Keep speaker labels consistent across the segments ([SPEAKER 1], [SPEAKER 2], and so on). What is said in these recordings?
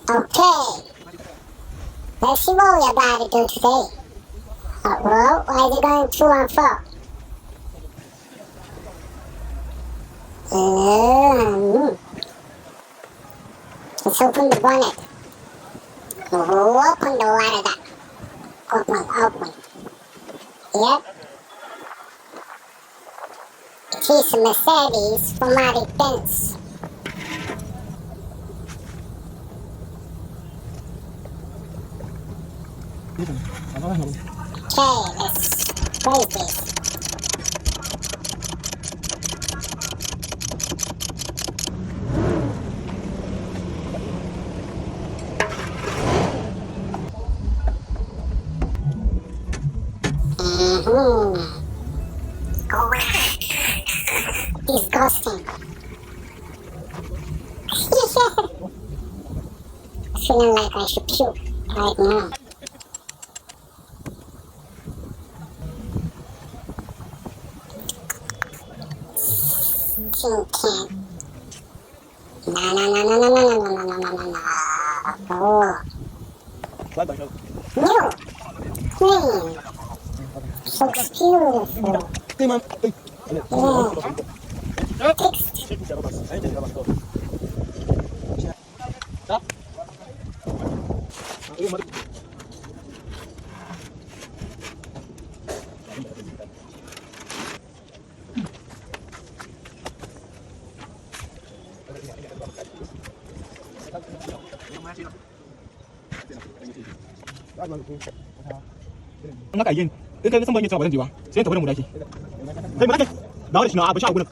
[SPEAKER 1] Okay, let's see what we're about to do today. Well, why is it going 2 on 4? Let's open the bonnet. Open the water duct. Open. Yep. It is a Mercedes from my Benz. Okay, let's raise this. Disgusting. Feeling like I should puke right now. Tin can. No. Oh. No. Clean. Looks beautiful. Yeah. Fixed.
[SPEAKER 2] nó cải yên cái xong rồi cho vào gì vậy sẽ tổ đồng một đây chị thêm một cái đó thì nó à bữa sau cũng được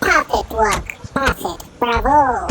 [SPEAKER 2] Perfect work. Perfect. Bravo.